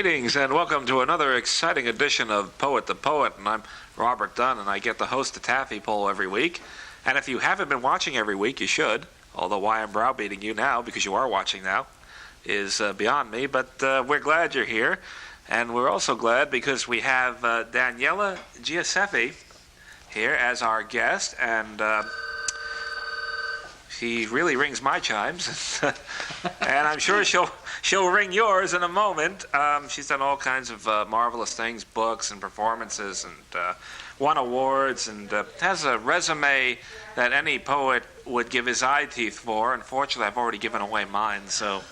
Greetings and welcome to another exciting edition of Poet to Poet, and I'm Robert Dunn, and I get to host the Taffy Poll every week. And if you haven't been watching every week, you should, although why I'm browbeating you now, because you are watching now, is beyond me, but we're glad you're here. And we're also glad because we have Daniela Gioseffi here as our guest, and she really rings my chimes, and I'm sure she'll ring yours in a moment. She's done all kinds of marvelous things, books and performances, and won awards, and has a resume that any poet would give his eye teeth for. Unfortunately, I've already given away mine, so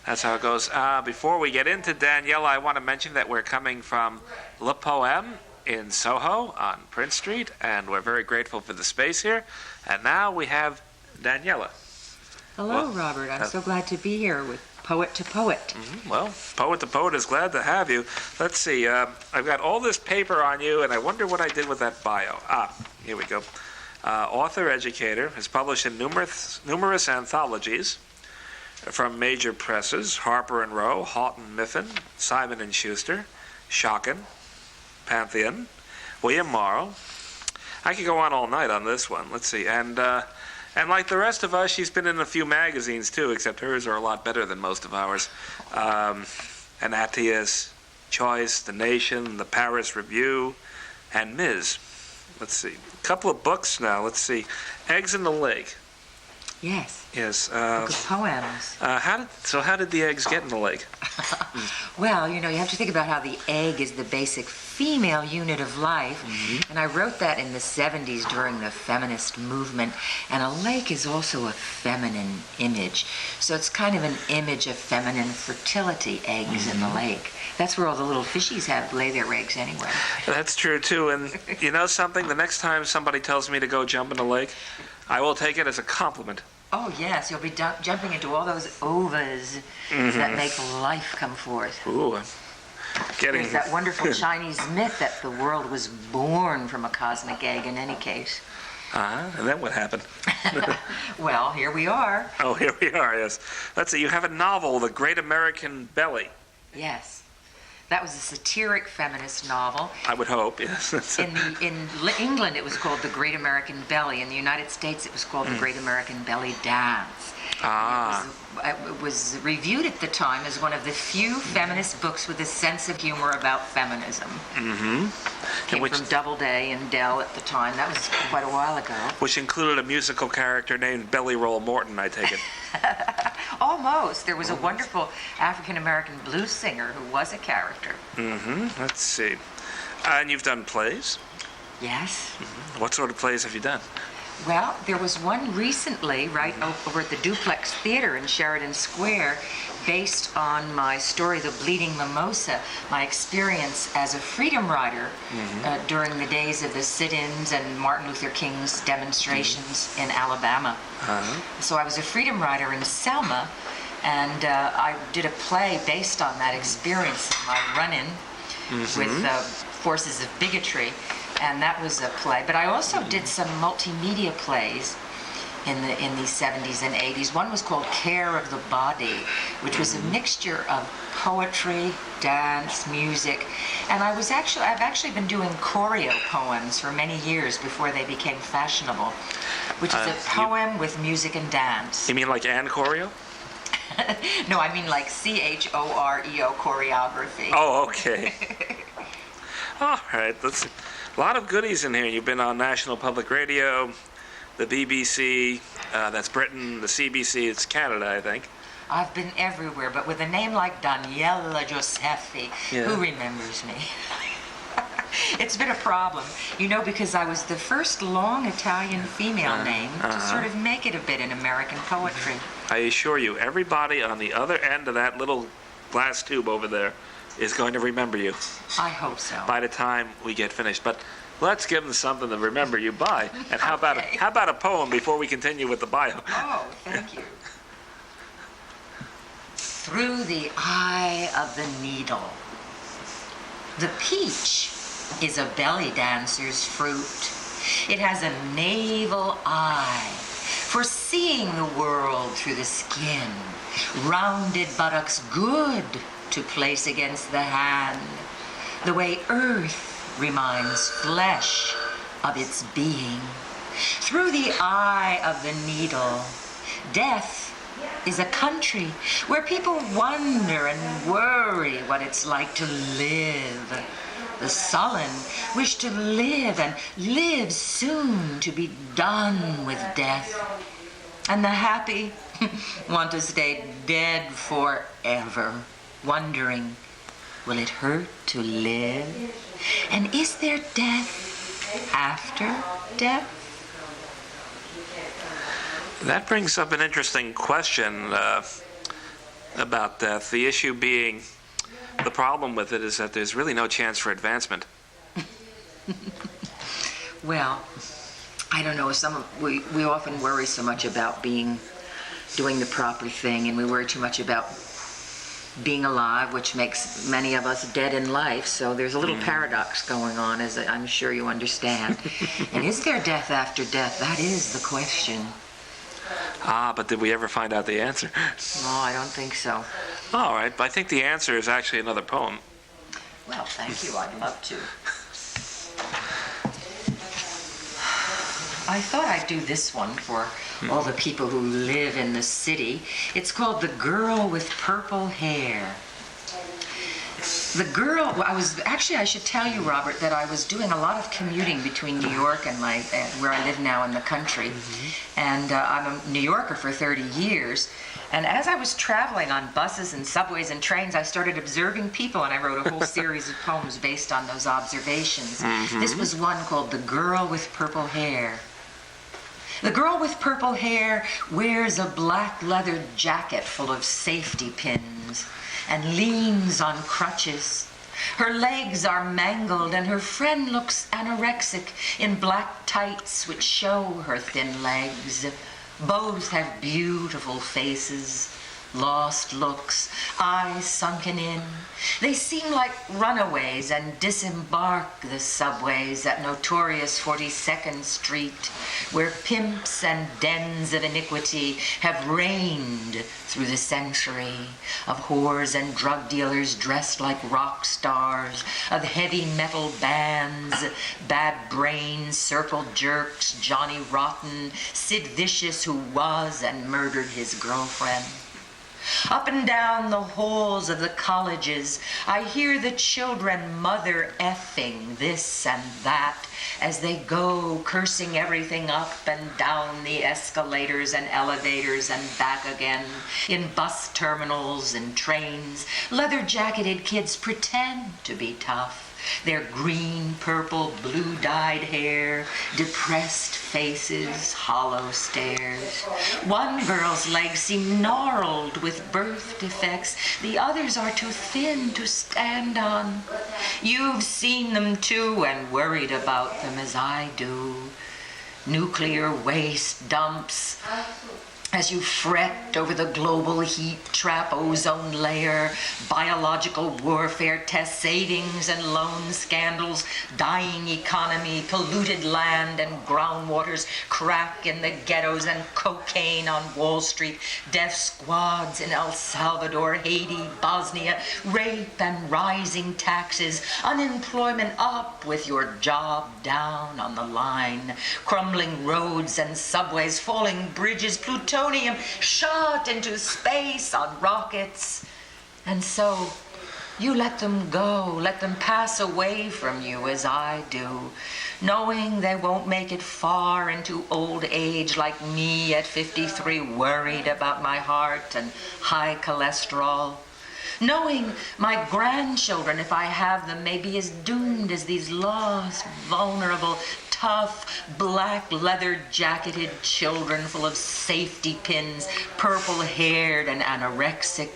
that's how it goes. Before we get into Daniela, I want to mention that we're coming from Le Poème in Soho on Prince Street, and we're very grateful for the space here. And now we have Daniela. Hello, Robert. I'm so glad to be here with Poet to Poet. Well, Poet to Poet is glad to have you. Let's see. I've got all this paper on you, and I wonder what I did with that bio. Here we go. Author, educator, has published in numerous anthologies from major presses: Harper and Row, Houghton Mifflin, Simon & Schuster, Schocken, Pantheon, William Morrow. I could go on all night on this one. Let's see. And like the rest of us, she's been in a few magazines too, except hers are a lot better than most of ours. Anatius, Choice, The Nation, The Paris Review, and Ms. Let's see. A couple of books now. Let's see. Eggs in the Lake. Yes. Yes. Book of poems. How did the eggs get in the lake? Well, you have to think about how the egg is the basic female unit of life. Mm-hmm. And I wrote that in the 70s during the feminist movement. And a lake is also a feminine image. So it's kind of an image of feminine fertility, eggs in the lake. That's where all the little fishies lay their eggs anyway. That's true, too. And you know something? The next time somebody tells me to go jump in the lake, I will take it as a compliment. Oh, yes. You'll be jumping into all those ovas that make life come forth. Ooh, I'm getting... There's that wonderful Chinese myth that the world was born from a cosmic egg in any case. And then what happened? Well, here we are. Oh, here we are, yes. Let's see, you have a novel, The Great American Belly. Yes. That was a satiric feminist novel. I would hope, yes. In England, it was called The Great American Belly. In the United States, it was called The Great American Belly Dance. It was reviewed at the time as one of the few feminist books with a sense of humor about feminism. Came from Doubleday and Dell at the time. That was quite a while ago. Which included a musical character named Belly Roll Morton, I take it. Almost. There was a wonderful African-American blues singer who was a character. Let's see. And you've done plays? Yes. What sort of plays have you done? Well, there was one recently right over at the Duplex Theater in Sheridan Square based on my story, The Bleeding Mimosa, my experience as a freedom rider during the days of the sit-ins and Martin Luther King's demonstrations in Alabama. So I was a freedom rider in Selma, and I did a play based on that experience, my run-in with forces of bigotry. And that was a play. But I also did some multimedia plays in the 70s and 80s. One was called Care of the Body, which was a mixture of poetry, dance, music. And I've actually been doing choreo poems for many years before they became fashionable, which is a poem with music and dance. You mean like Ann Choreo? No, I mean like CHOREO, choreography. Oh, okay. All right, let's see. A lot of goodies in here. You've been on National Public Radio, the BBC, that's Britain, the CBC, it's Canada, I think. I've been everywhere, but with a name like Daniela Gioseffi, who remembers me? It's been a problem, because I was the first long Italian female name to sort of make it a bit in American poetry. I assure you, everybody on the other end of that little glass tube over there is going to remember you. I hope so. By the time we get finished. But let's give them something to remember you by. And how about a poem before we continue with the bio? Oh, thank you. Through the eye of the needle. The peach is a belly dancer's fruit. It has a navel eye for seeing the world through the skin. Rounded buttocks good to place against the hand, the way earth reminds flesh of its being. Through the eye of the needle, death is a country where people wonder and worry what it's like to live. The sullen wish to live and live soon to be done with death. And the happy want to stay dead forever, wondering, will it hurt to live? And is there death after death? That brings up an interesting question about death. The issue being, the problem with it is that there's really no chance for advancement. Well, I don't know. We often worry so much about doing the proper thing, and we worry too much about being alive, which makes many of us dead in life. So there's a little paradox going on, as I'm sure you understand. And is there death after death? That is the question. But did we ever find out the answer? No, I don't think so. All right, but I think the answer is actually another poem. Well, thank you. I'd love to. I thought I'd do this one for all the people who live in the city. It's called The Girl with Purple Hair. The girl, I should tell you, Robert, that I was doing a lot of commuting between New York and where I live now in the country. Mm-hmm. And I'm a New Yorker for 30 years. And as I was traveling on buses and subways and trains, I started observing people, and I wrote a whole series of poems based on those observations. Mm-hmm. This was one called The Girl with Purple Hair. The girl with purple hair wears a black leather jacket full of safety pins and leans on crutches. Her legs are mangled, and her friend looks anorexic in black tights which show her thin legs. Both have beautiful faces, lost looks, eyes sunken in. They seem like runaways and disembark the subways at notorious 42nd Street, where pimps and dens of iniquity have reigned through the century, of whores and drug dealers dressed like rock stars, of heavy metal bands, Bad Brains, Circle Jerks, Johnny Rotten, Sid Vicious, who was and murdered his girlfriend. Up and down the halls of the colleges, I hear the children mother effing this and that as they go cursing everything up and down the escalators and elevators and back again, in bus terminals and trains. Leather-jacketed kids pretend to be tough. Their green, purple, blue-dyed hair, depressed faces, hollow stares. One girl's legs seem gnarled with birth defects. The others are too thin to stand on. You've seen them too and worried about them as I do. Nuclear waste dumps. As you fret over the global heat trap ozone layer, biological warfare tests, savings and loan scandals, dying economy, polluted land and groundwaters, crack in the ghettos and cocaine on Wall Street, death squads in El Salvador, Haiti, Bosnia, rape and rising taxes, unemployment up with your job down on the line, crumbling roads and subways, falling bridges, plutonium shot into space on rockets. And so you let them go, let them pass away from you as I do, knowing they won't make it far into old age like me at 53, worried about my heart and high cholesterol. Knowing my grandchildren, if I have them, may be as doomed as these lost, vulnerable, tough, black leather-jacketed children full of safety pins, purple-haired and anorexic.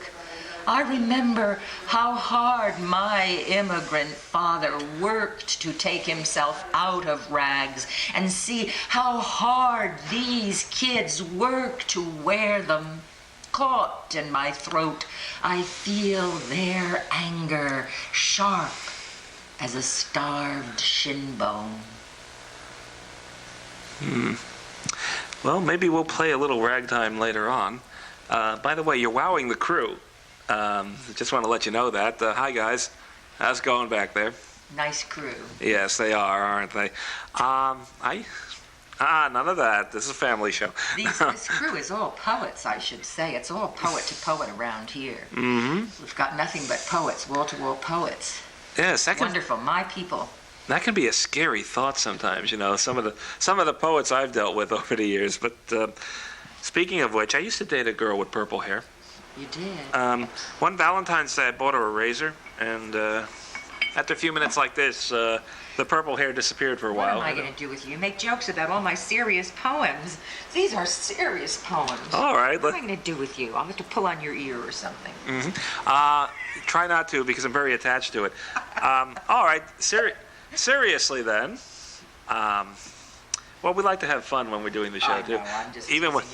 I remember how hard my immigrant father worked to take himself out of rags, and see how hard these kids work to wear them. Caught in my throat, I feel their anger, sharp as a starved shin bone. Well, maybe we'll play a little ragtime later on. By the way, you're wowing the crew. Just want to let you know that. Hi, guys. How's it going back there? Nice crew. Yes, they are, aren't they? None of that. This is a family show. This crew is all poets, I should say. It's all poet to poet around here. Mm-hmm. We've got nothing but poets, wall-to-wall poets. Yes, Wonderful, my people. That can be a scary thought sometimes, some of the poets I've dealt with over the years. But speaking of which, I used to date a girl with purple hair. You did? One Valentine's Day, I bought her a razor, and after a few minutes like this, the purple hair disappeared for a while. What am I going to do with you? Make jokes about all my serious poems. These are serious poems. All right. What am I going to do with you? I'll have to pull on your ear or something. Mm-hmm. Try not to, because I'm very attached to it. All right. Seriously, then. Well, we like to have fun when we're doing the show, I too. know, I'm just even when,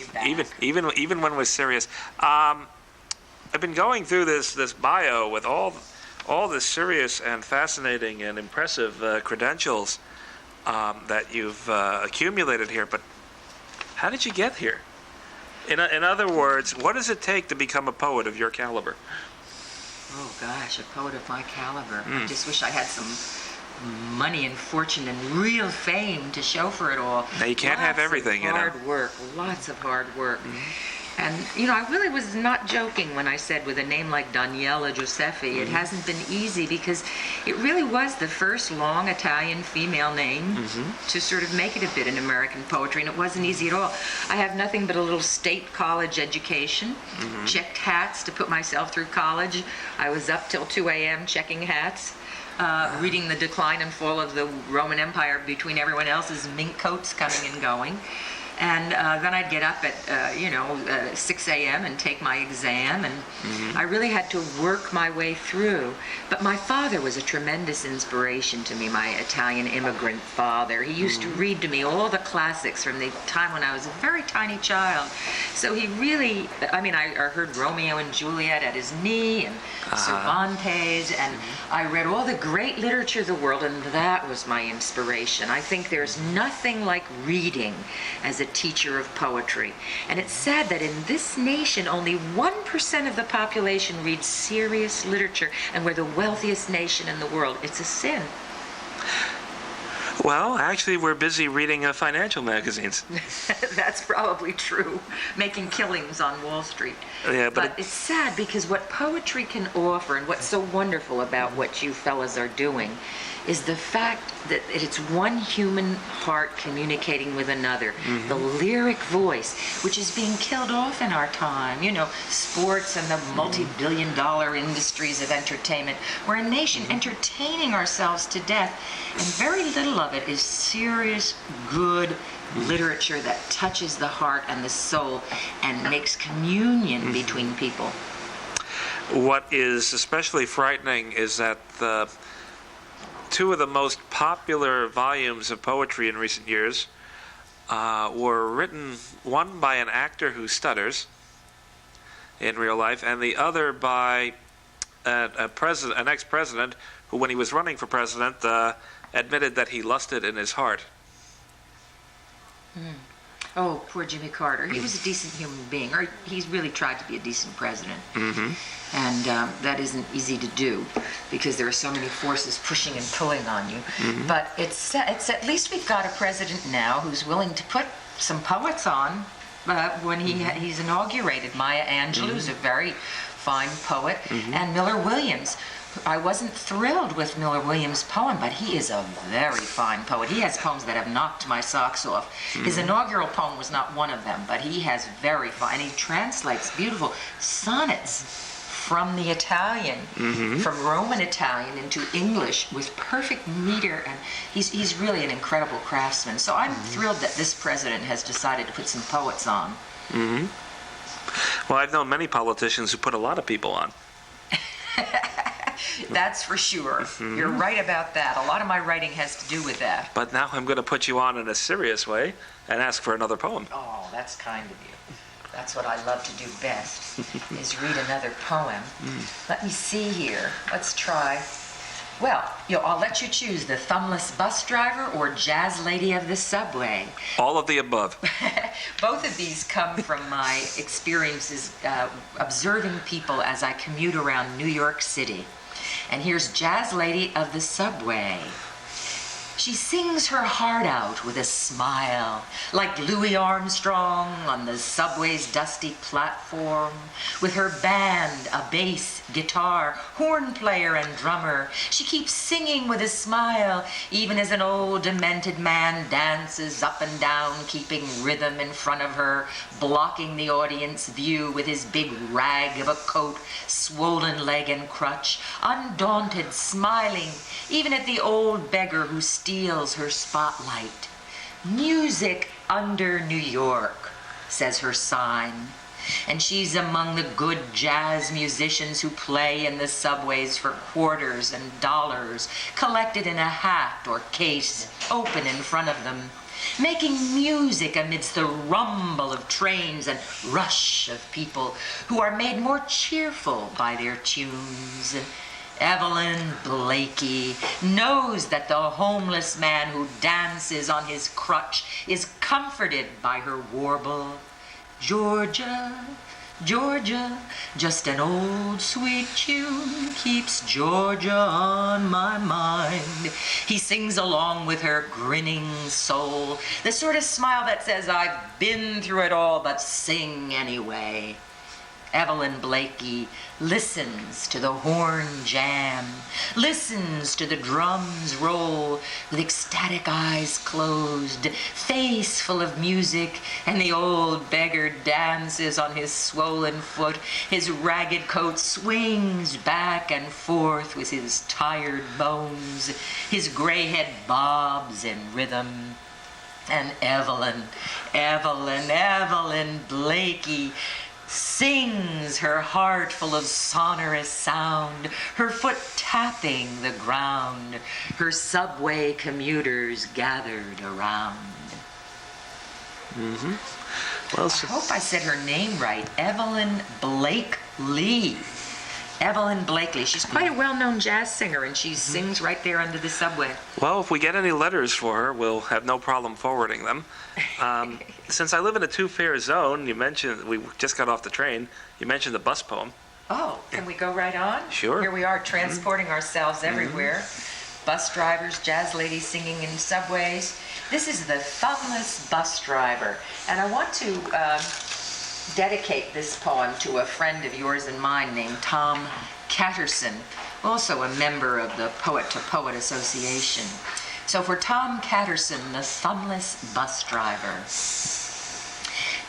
even when we're serious. I've been going through this bio with all the serious and fascinating and impressive credentials that you've accumulated here. But how did you get here? In other words, what does it take to become a poet of your caliber? Oh, gosh, a poet of my caliber. I just wish I had some money and fortune and real fame to show for it all. Now, you can't have everything, Hard work, lots of hard work. And, I really was not joking when I said with a name like Daniela Gioseffi, it hasn't been easy because it really was the first long Italian female name to sort of make it a bit in American poetry, and it wasn't easy at all. I have nothing but a little state college education, checked hats to put myself through college. I was up till 2 a.m. checking hats. Reading the decline and fall of the Roman Empire between everyone else's mink coats coming and going. And then I'd get up at, 6 a.m. and take my exam. And I really had to work my way through. But my father was a tremendous inspiration to me, my Italian immigrant father. He used to read to me all the classics from the time when I was a very tiny child. So he really, I heard Romeo and Juliet at his knee and Cervantes. And I read all the great literature of the world, and that was my inspiration. I think there's nothing like reading as a teacher of poetry. And it's sad that in this nation, only 1% of the population reads serious literature, and we're the wealthiest nation in the world. It's a sin. Well, actually, we're busy reading financial magazines. That's probably true. Making killings on Wall Street. Yeah, but it's sad because what poetry can offer, and what's so wonderful about what you fellas are doing, is the fact that it's one human heart communicating with another. The lyric voice, which is being killed off in our time. Sports and the multi-billion-dollar industries of entertainment. We're a nation entertaining ourselves to death, and very little of it is serious, good literature that touches the heart and the soul and makes communion between people. What is especially frightening is that two of the most popular volumes of poetry in recent years were written, one by an actor who stutters in real life, and the other by an ex-president who, when he was running for president, admitted that he lusted in his heart. Oh, poor Jimmy Carter. He was a decent human being, or he's really tried to be a decent president. And that isn't easy to do because there are so many forces pushing and pulling on you. But it's at least we've got a president now who's willing to put some poets on when he's inaugurated. Maya Angelou's a very fine poet, and Miller Williams. I wasn't thrilled with Miller Williams' poem, but he is a very fine poet. He has poems that have knocked my socks off. His inaugural poem was not one of them, but he has very fine, and he translates beautiful sonnets from the Italian, from Roman Italian into English with perfect meter, and he's really an incredible craftsman. So I'm thrilled that this president has decided to put some poets on. Well, I've known many politicians who put a lot of people on. That's for sure. You're right about that. A lot of my writing has to do with that. But now I'm going to put you on in a serious way and ask for another poem. Oh, that's kind of you. That's what I love to do best, is read another poem. Let me see here. Let's try. Well, I'll let you choose the thumbless bus driver or jazz lady of the subway. All of the above. Both of these come from my experiences observing people as I commute around New York City. And here's jazz lady of the subway. She sings her heart out with a smile, like Louis Armstrong on the subway's dusty platform, with her band, a bass, guitar, horn player, and drummer. She keeps singing with a smile, even as an old demented man dances up and down, keeping rhythm in front of her, blocking the audience view with his big rag of a coat, swollen leg and crutch, undaunted, smiling, even at the old beggar who steals her spotlight. Music under New York, says her sign. And she's among the good jazz musicians who play in the subways for quarters and dollars, collected in a hat or case, open in front of them, making music amidst the rumble of trains and rush of people who are made more cheerful by their tunes. Evelyn Blakey knows that the homeless man who dances on his crutch is comforted by her warble. Georgia, Georgia, just an old sweet tune keeps Georgia on my mind. He sings along with her grinning soul, the sort of smile that says, I've been through it all, but sing anyway. Evelyn Blakey listens to the horn jam, listens to the drums roll with ecstatic eyes closed, face full of music, and the old beggar dances on his swollen foot. His ragged coat swings back and forth with his tired bones. His gray head bobs in rhythm. And Evelyn Blakey sings her heart full of sonorous sound, her foot tapping the ground, her subway commuters gathered around. Well, I hope I said her name right. Evelyn Blakey. Evelyn Blakey. She's quite a well-known jazz singer, and she sings right there under the subway. Well, if we get any letters for her, we'll have no problem forwarding them. Since I live in a two-fare zone, you mentioned, we just got off the train, you mentioned the bus poem. Oh, can we go right on? Sure. Here we are, transporting ourselves everywhere. Bus drivers, jazz ladies singing in subways. This is the thumbless bus driver. And I want to dedicate this poem to a friend of yours and mine named Tom Catterson, also a member of the Poet to Poet Association. So for Tom Catterson, the thumbless bus driver.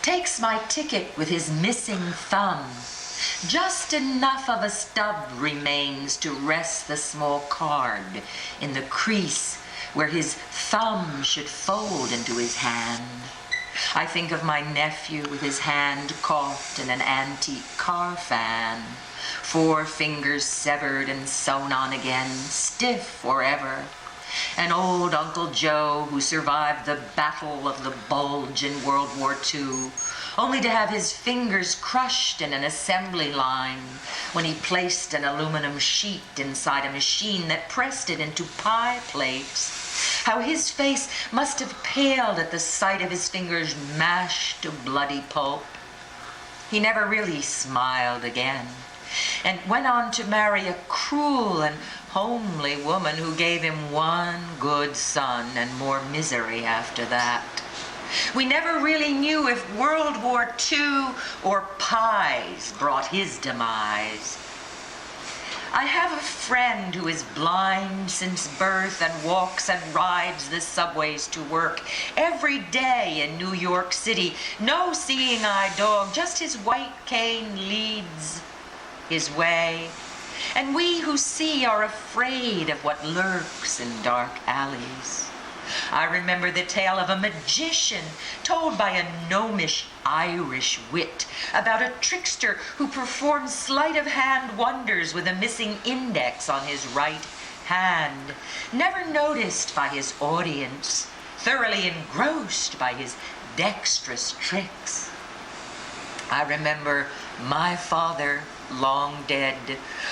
Takes my ticket with his missing thumb. Just enough of a stub remains to rest the small card in the crease where his thumb should fold into his hand. I think of my nephew with his hand caught in an antique car fan, 4 fingers severed and sewn on again, stiff forever. And old Uncle Joe, who survived the Battle of the Bulge in World War II, only to have his fingers crushed in an assembly line when he placed an aluminum sheet inside a machine that pressed it into pie plates. How his face must have paled at the sight of his fingers mashed to bloody pulp. He never really smiled again, and went on to marry a cruel and homely woman who gave him 1 good son and more misery after that. We never really knew if World War II or pies brought his demise. I have a friend who is blind since birth and walks and rides the subways to work every day in New York City. No seeing-eye dog, just his white cane leads his way. And we who see are afraid of what lurks in dark alleys. I remember the tale of a magician told by a gnomish Irish wit about a trickster who performed sleight-of-hand wonders with a missing index on his right hand, never noticed by his audience, thoroughly engrossed by his dexterous tricks. I remember my father, long dead,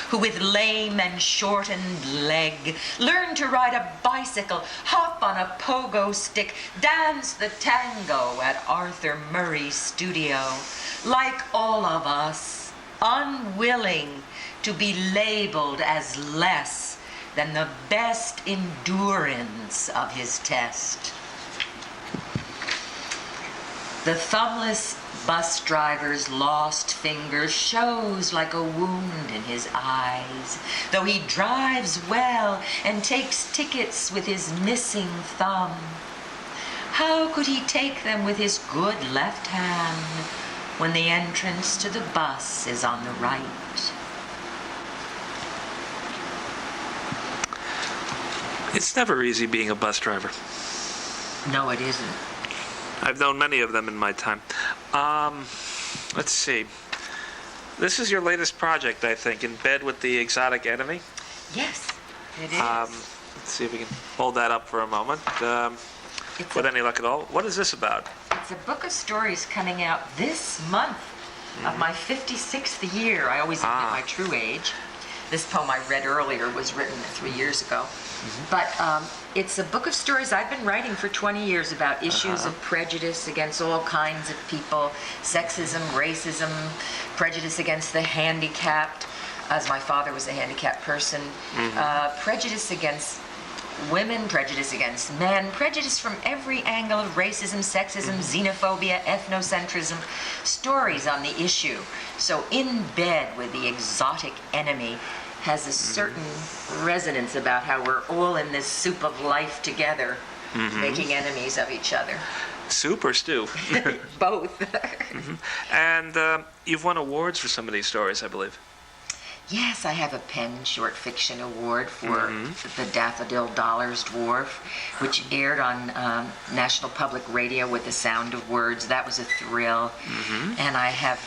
who with lame and shortened leg learned to ride a bicycle, hop on a pogo stick, dance the tango at Arthur Murray's studio, like all of us, unwilling to be labeled as less than the best endurance of his test. The thumbless bus driver's lost finger shows like a wound in his eyes, though he drives well and takes tickets with his missing thumb. How could he take them with his good left hand when the entrance to the bus is on the right? It's never easy being a bus driver. No, it isn't. I've known many of them in my time. Let's see. This is your latest project, I think, In Bed with the Exotic Enemy. Yes, it is. Let's see if we can hold that up for a moment. With any luck at all. What is this about? It's a book of stories coming out this month of my 56th year. I always admit my true age. This poem I read earlier was written 3 years ago. But it's a book of stories I've been writing for 20 years about issues of prejudice against all kinds of people, sexism, racism, prejudice against the handicapped, as my father was a handicapped person, prejudice against women, prejudice against men, prejudice from every angle of racism, sexism, xenophobia, ethnocentrism, stories on the issue. So In Bed with the Exotic Enemy has a certain resonance about how we're all in this soup of life together, making enemies of each other. Soup or stew? Both. And you've won awards for some of these stories, I believe. Yes, I have a Penn Short Fiction Award for the Daffodil Dollars Dwarf, which aired on National Public Radio with The Sound of Words. That was a thrill. And I have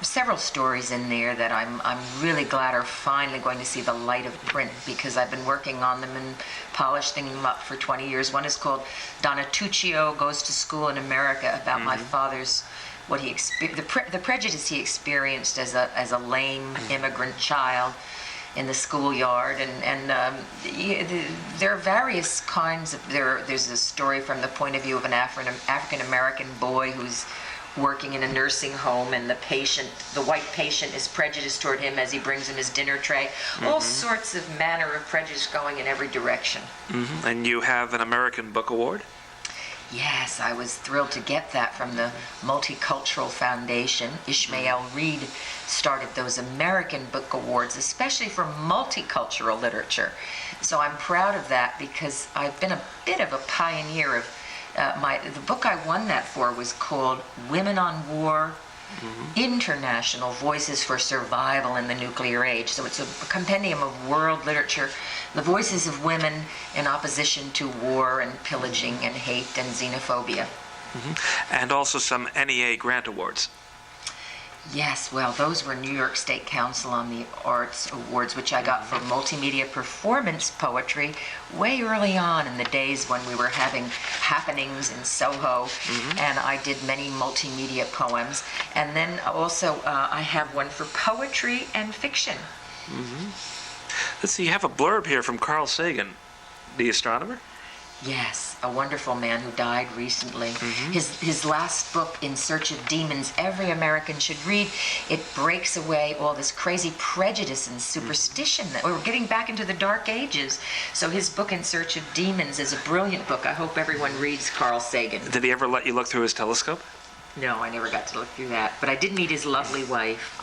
several stories in there that I'm really glad are finally going to see the light of print, because I've been working on them and polishing them up for 20 years. One is called Donatuccio Goes to School in America, about my father's the prejudice he experienced as a lame immigrant child in the schoolyard, and there are various kinds of there's a story from the point of view of an African American boy who's working in a nursing home, and the white patient is prejudiced toward him as he brings him his dinner tray. All sorts of manner of prejudice going in every direction. And you have an American Book Award? Yes, I was thrilled to get that from the Multicultural Foundation. Ishmael Reed started those American Book Awards, especially for multicultural literature. So I'm proud of that, because I've been a bit of a pioneer of the book I won that for was called Women on War, International Voices for Survival in the Nuclear Age. So it's a compendium of world literature, the voices of women in opposition to war and pillaging and hate and xenophobia. And also some NEA grant awards. Yes, well, those were New York State Council on the Arts Awards, which I got for multimedia performance poetry way early on in the days when we were having happenings in Soho, and I did many multimedia poems. And then also I have one for poetry and fiction. Let's see, you have a blurb here from Carl Sagan, the astronomer? Yes, a wonderful man who died recently. His last book, In Search of Demons, every American should read. It breaks away all this crazy prejudice and superstition that we're getting back into the dark ages. So his book, In Search of Demons, is a brilliant book. I hope everyone reads Carl Sagan. Did he ever let you look through his telescope? No, I never got to look through that. But I did meet his lovely wife,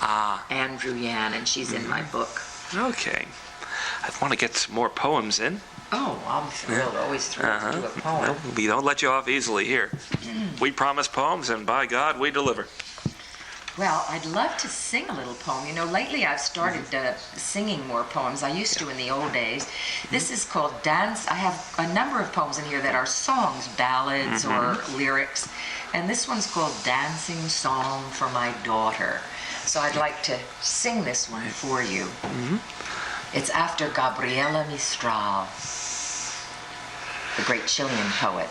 Andrew Yan, and she's in my book. Okay. I want to get some more poems in. Oh, I'm thrilled, always thrilled to do a poem. Well, we don't let you off easily here. We promise poems, and by God, we deliver. Well, I'd love to sing a little poem. You know, lately I've started singing more poems. I used to in the old days. This is called Dance. I have a number of poems in here that are songs, ballads, or lyrics. And this one's called Dancing Song for My Daughter. So I'd like to sing this one for you. It's after Gabriela Mistral, the great Chilean poet.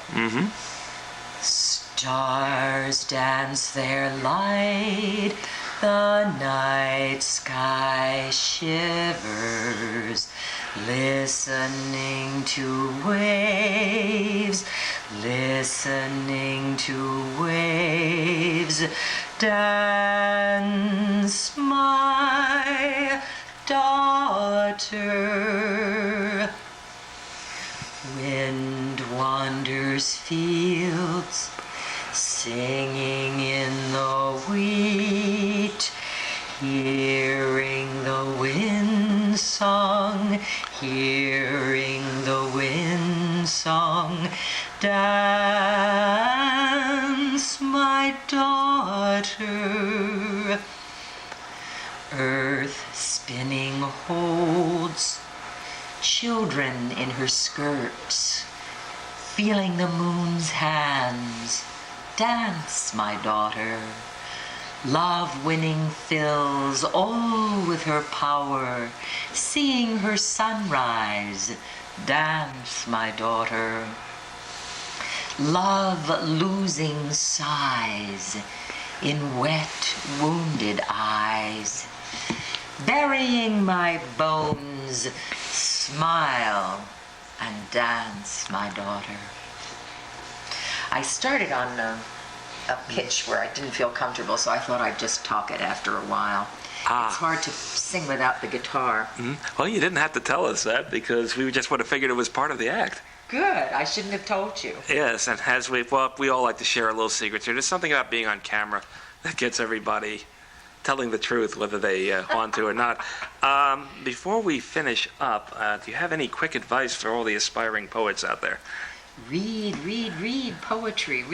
Stars dance their light The night sky shivers, listening to waves, listening to waves. Dance, my daughter. Wind wanders fields, singing in the wheat, hearing the wind song, hearing the wind song. Dance, my daughter. Earth spinning holds children in her skirts, feeling the moon's hands. Dance, my daughter. Love winning fills all with her power, seeing her sunrise. Dance, my daughter. Love losing sighs in wet, wounded eyes. Burying my bones, smile and dance, my daughter. I started on a pitch where I didn't feel comfortable, so I thought I'd just talk it after a while. It's hard to sing without the guitar. Mm-hmm. Well, you didn't have to tell us that because we just would have figured it was part of the act. Good. I shouldn't have told you. Yes, and as we all like to share a little secrets here. There's something about being on camera that gets everybody telling the truth, whether they want to or not. Before we finish up, do you have any quick advice for all the aspiring poets out there? Read poetry,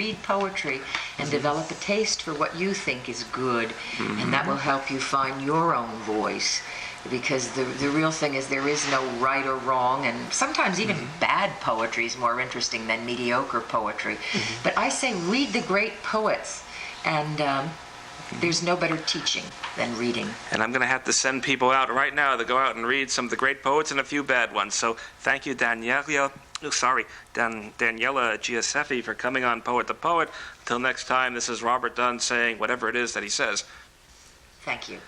and develop a taste for what you think is good, and that will help you find your own voice. Because the real thing is there is no right or wrong, and sometimes even bad poetry is more interesting than mediocre poetry. But I say read the great poets, and there's no better teaching than reading. And I'm going to have to send people out right now to go out and read some of the great poets and a few bad ones. So thank you, Daniela Gioseffi, for coming on Poet to Poet. Until next time, this is Robert Dunn saying whatever it is that he says. Thank you.